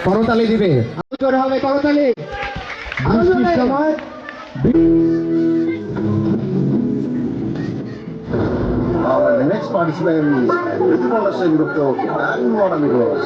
করতালি দিবে, আরো জোরে হবে করতালি, আরো জোরে। সময় The next participant is Rizwan Hussain Gupta and Mona Amigos.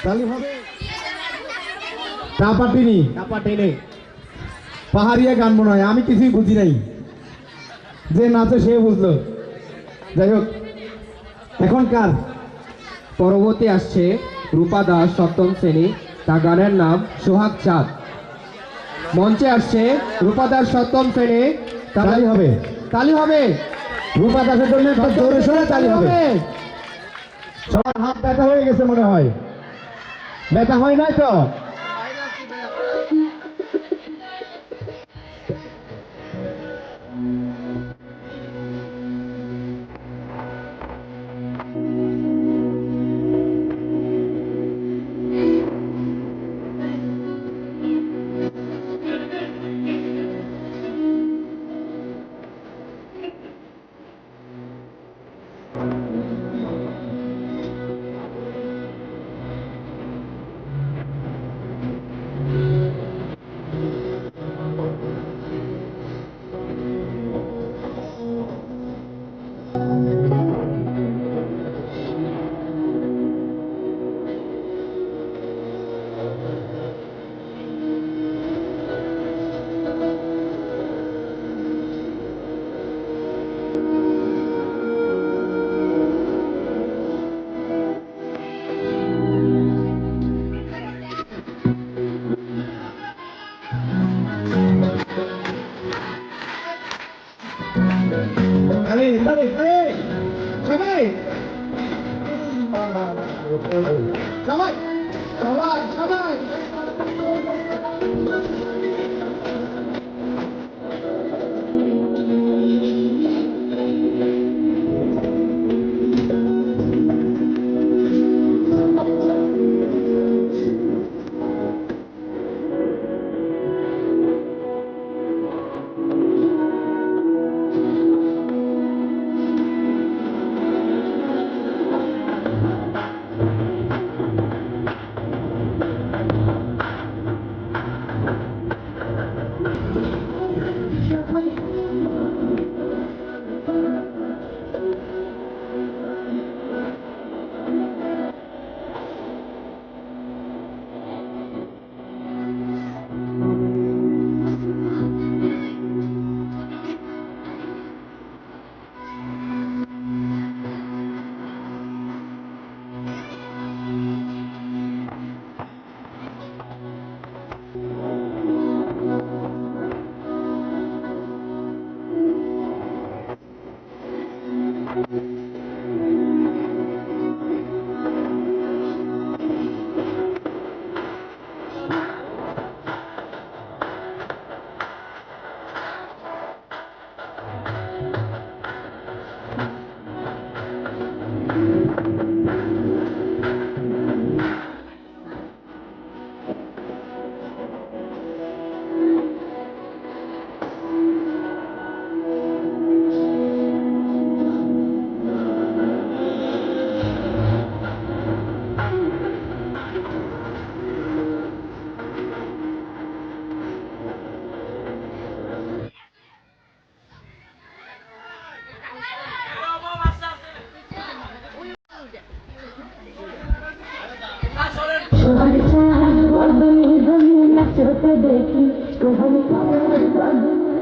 তালি হবে। চাপাটিনি চাপাটিনি পাহাড়িয়া গান মনে হয়, আমি কিছুই বুঝি নাই, যে নাচে সে বুঝলো। যাই হোক, এখনকার পরবর্তী আসছে রূপা দাস, সপ্তম শ্রেণী, তার গানের নাম সোহাগ চাঁদ। মঞ্চে আসছে রূপা দাস, সপ্তম শ্রেণী। তালি হবে, তালি হবে রূপা দাসের জন্য, জোরে সোরে তালি হবে। সবার হাত ব্যথা হয়ে গেছে মনে হয়, ব্যথা হয় নাই তো?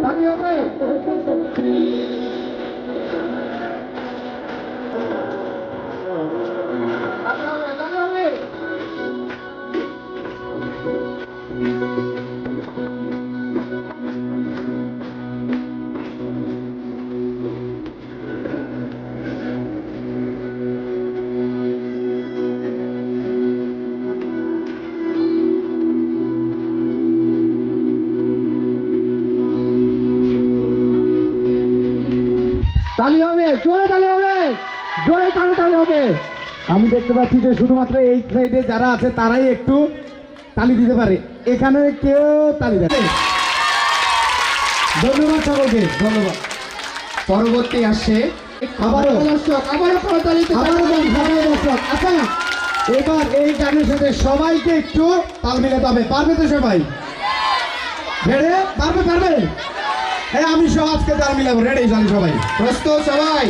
তালি হবে। তালি হবে, জোরে তালি হবে, জোরে তালি হবে। আমি দেখতে পাচ্ছি যে শুধুমাত্র এই সাইডে যারা আছে তারাই একটু তালি দিতে পারে, এখানে কেউ তালি দেয়। ধন্যবাদ সকলকে, ধন্যবাদ। পরবর্তী আসছে আবারও দর্শক, আবারও দর্শক। আচ্ছা, এবার এই গানের সাথে সবাইকে একটু তাল মিলাতে হবে। পারবে তো সবাই? পারবে? হ্যাঁ, আমি সব আজকে তাল মিলাবো। রেডি সবাই? প্রস্তুত সবাই?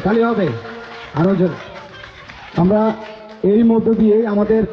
তালি হবে আরো জোরে। আমরা এই মধ্য দিয়ে আমাদের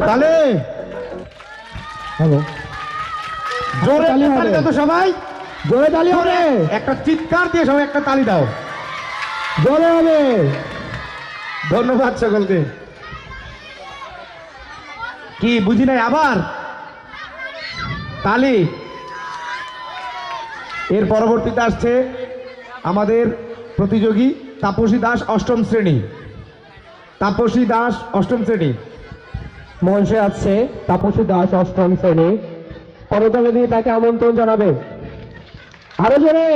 তালে হ্যালো, জোরে তালি হবে। তালি দাও তো সবাই, জোরে তালি হবে, একটা চিৎকার দিয়ে সবাই একটা তালি দাও। জোরে হবে। ধন্যবাদ সকলকে। কি বুঝি নাই, আবার তালি। এর পরবর্তীতে আসছে আমাদের প্রতিযোগী তাপসী দাস, অষ্টম শ্রেণী। তাপসী দাস, অষ্টম শ্রেণী। মঞ্চে আছে তাপসী দাস, অষ্টম শ্রেণী। করতালি দিয়ে তাকে আমন্ত্রণ জানাবে। আরো জোরে।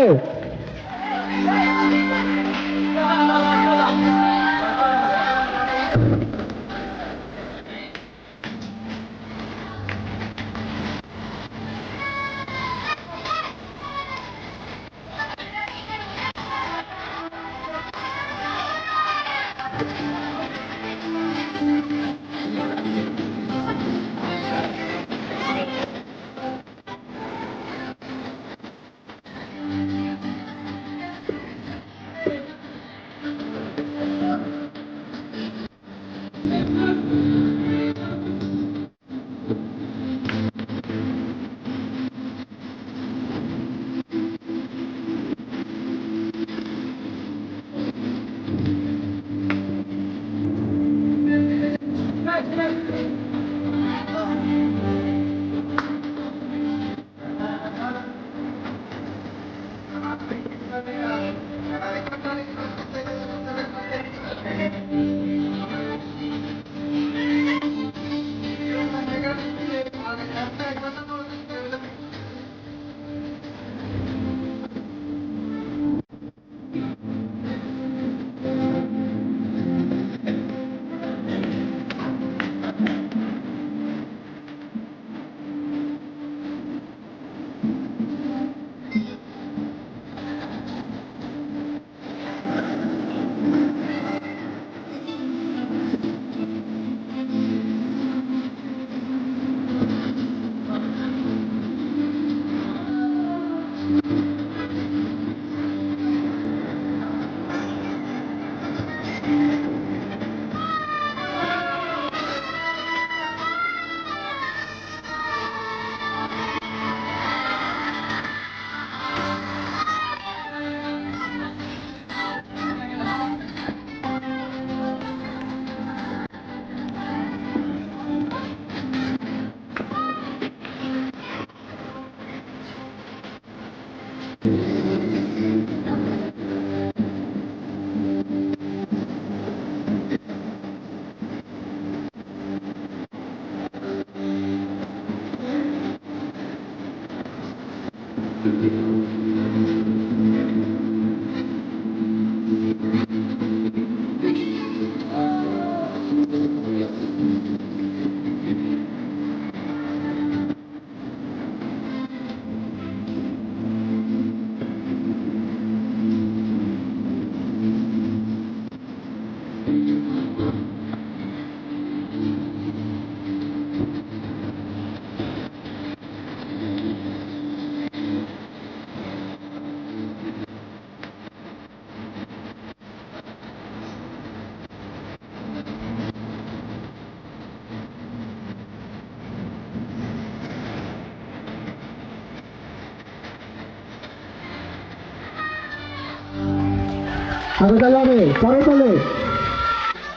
আরো তালি হবে, পরে তলে।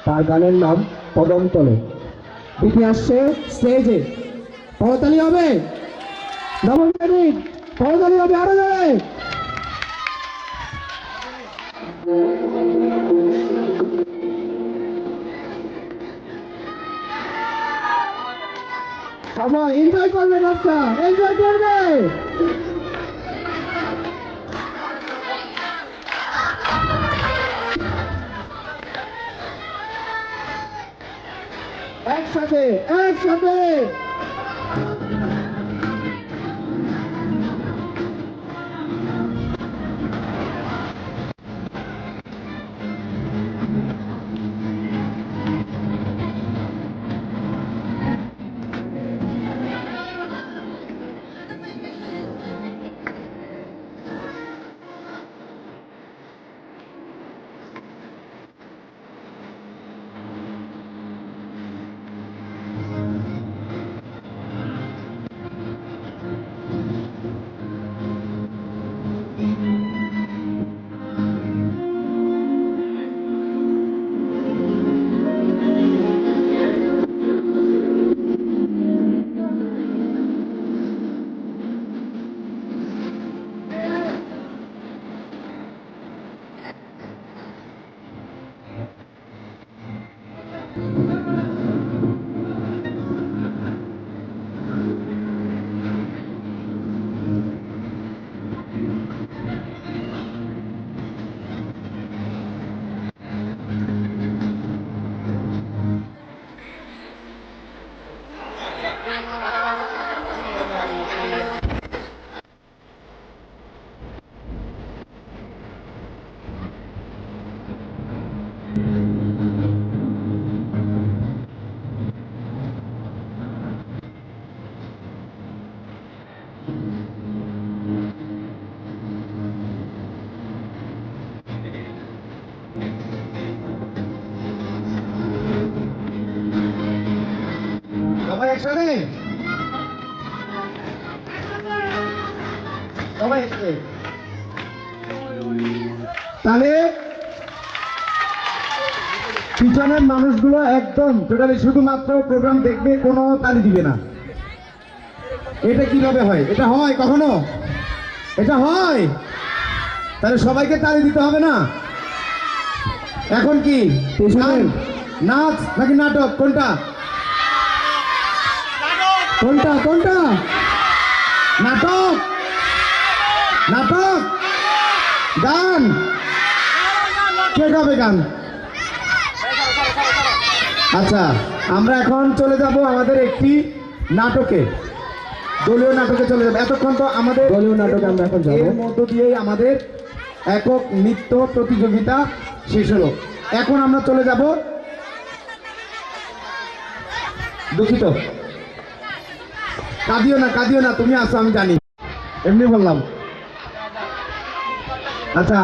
তার গানের নাম কদম তলে। বিটি আসছে স্টেজে, করতালি হবে, নবম শ্রেণীর করতালি হবে আরো জোরে। সবাই এনজয় করবে, নাচটা এনজয় করবে। একসাথে একসাথে। সবাই একসাথে, সবাই একসাথে। তাহলে পিছনের মানুষগুলো একদম টোটালি শুধুমাত্র প্রোগ্রাম দেখবে, কোনো তালি দিবে না। এটা কিভাবে হয়? এটা হয় কখনো? এটা হয়? তাহলে সবাইকে তালি দিতে হবে না? এখন কি গান, নাচ নাকি নাটক, কোনটা? কোনটা কোনটা? নাটক, নাটক, গান। কে গাবে গান? আচ্ছা, আমরা এখন চলে যাব আমাদের একটি নাটকে, দলীয় নাটকে চলে যাব। এতক্ষণ তো আমাদের দলীয় নাটকে আমরা এখন যাব। এর মধ্য দিয়েই আমাদের একক নৃত্য প্রতিযোগিতা শেষ হলো। এখন আমরা চলে যাব, দুঃখিত, কাঁদিও না কাঁদিও না, তুমি আসো, আমি জানি, এমনি বললাম। আচ্ছা,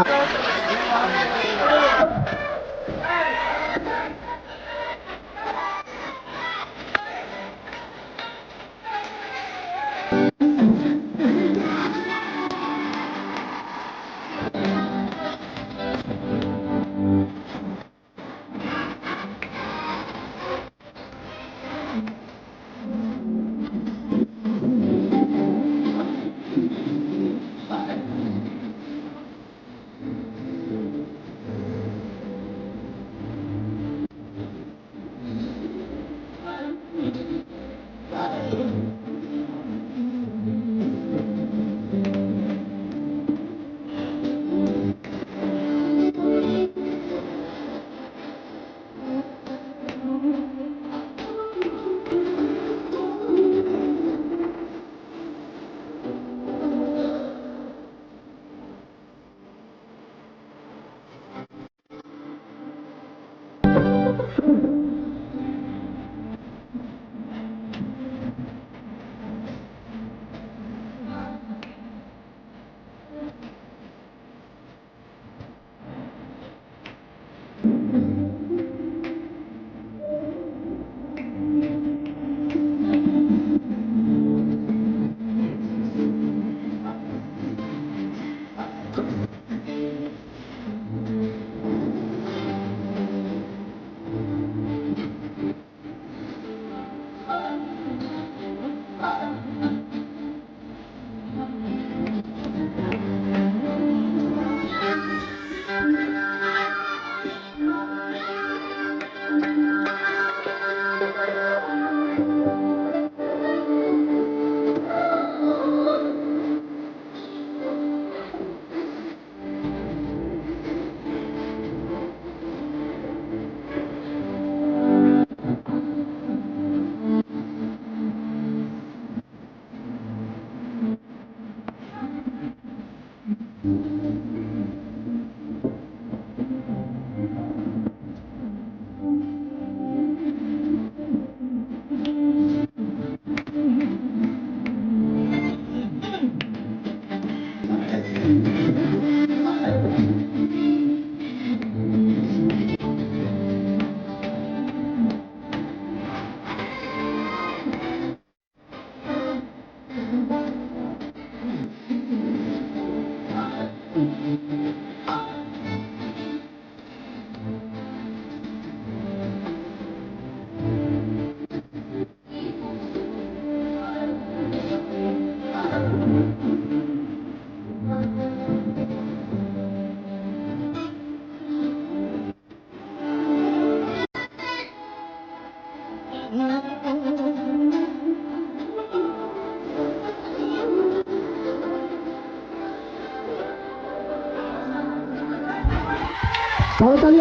করতালি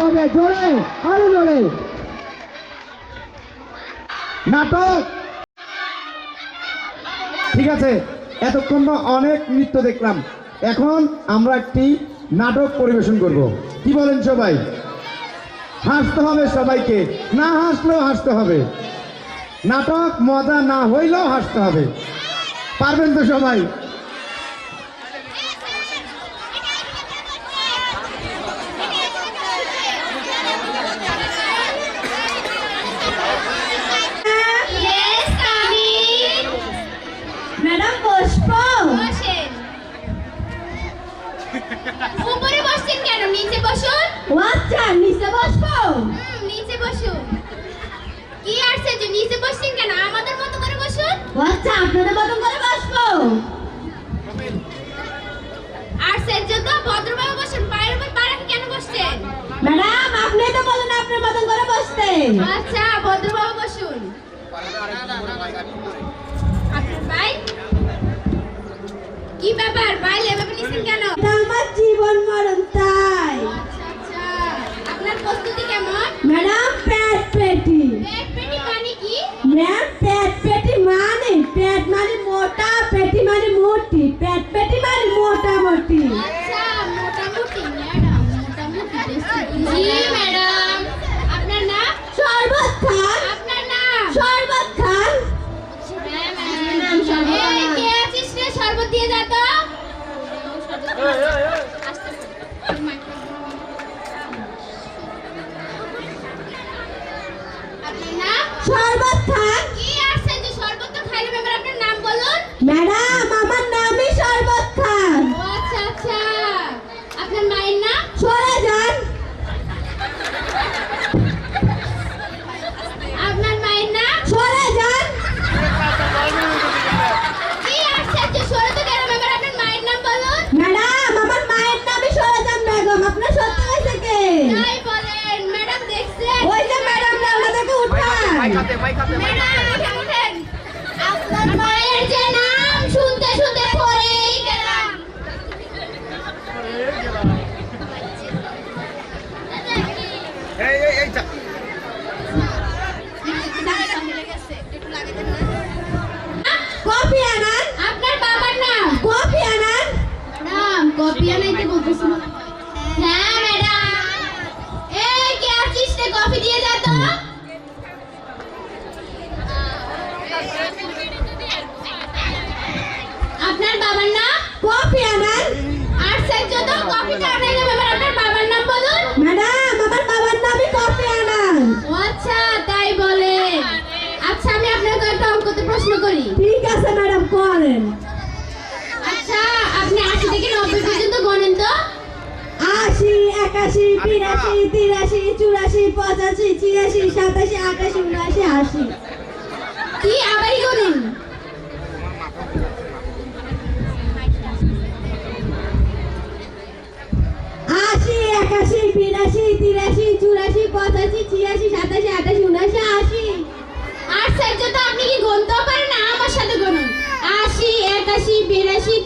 হবে জোরে, আরো জোরে। নাটক ঠিক আছে, এতক্ষণ তো অনেক নৃত্য দেখলাম, এখন আমরা একটি নাটক পরিবেশন করব। কি বলেন সবাই? হাসতে হবে সবাইকে, না হাসলেও হাসতে হবে। নাটক মজা না হইলেও হাসতে হবে। পারবেন তো সবাই? Yes, আমি ম্যাডাম বসবো? বসেন। উপরে বসছেন কেন? নিচে বসুন। ও আচ্ছা, নিচে বসবো? নিচে বসুন। কি আশ্চর্য, নিচে বসছেন কেন? আমাদের মতো করে বসুন। ও আচ্ছা, আপনাদের মতো করে বসবো। আশ্চর্য তো, ভদ্রভাবে বসুন, পায়ের উপর পা রেখে কেন বসছেন? ম্যাডাম, আপনি তো বলেন আপনার মতো করে বসতে। আচ্ছা, ভদ্রভাবে বসুন। আপনার ভাই কি ব্যাপার? ভাই এভাবে নিছেন কেন? এটা আমার জীবন মরণ, তাই। আচ্ছা, আপনার প্রস্তুতি কেমন? ম্যাডাম, পেট পেটি। পেট পেটি মানে কি? ম্যাম, পেট পেটি মানে পেট মানে মোটা, পেটি মানে মোটি। পেট পেটি মানে মোটামুটি। আচ্ছা, মোটামুটি ম্যাডাম, মোটামুটি। জি ম্যাডাম। আপনার নাম? শরবত খান। আপনার নাম? শরবত খান। নাম শরবত। এই কে আছিস রে? শরবত দিয়ে যা তো। আপনার নাম? শরবত খান। কি আসছে যে শরবত তো খাইলে ব্যাপার, আপনার নাম বলুন। ম্যাডাম, আমার নামই শরবত খান। ও আচ্ছা আচ্ছা। আপনার মায়ের নাম? সরে যান। আপনার মায়ের নাম? সরে যান। কি আসছে যে সরে তো কেন ব্যাপার, আপনার মায়ের নাম বলুন। ম্যাডাম, আমার মায়ের নামই সরে যান বেগম। আপনার সত্যি হয়েছে কে? তাই বলেন ম্যাডাম, দেখছেন? ওই যে ম্যাডাম, ওনাদেরকে উঠান। ম্যাডাম, এখানে উঠেন। আপনার মায়ের যে নাম শুনতে শুনতে পড়েই গেলাম। কফি আনান। আপনার বাবার নাম? কফি আনান। ম্যাডাম, কফি আনাইতে বলতেছিল। হ্যাঁ ম্যাডাম। এই কে আছিস রে? কফি দিয়ে যা তো। আপনার বাবার নাম? কফি আনান। আর স্যার যত কফিটা আনাইলে ব্যাপার, আপনার বাবার নাম বলুন। ম্যাডাম, আমার বাবার নামই কফি আনান। ও আচ্ছা, তাই বলে। আচ্ছা, আমি আপনাকে একটা অঙ্কতে প্রশ্ন করি। ঠিক আছে ম্যাডাম, করেন। আচ্ছা, আপনি 80 থেকে 90 পর্যন্ত গণেন তো। 80, 81, 82, 83, 84, 85, 86, 87, 88, 89, 80। কি আবারই গণেন? 80, 81, 82, 83, 84, 85, 86, 87, 88, 89, 80। আর স্যার, তো আপনি কি গুনতেও পারেন না? আমার সাথে গুনুন। 80, 81, 82,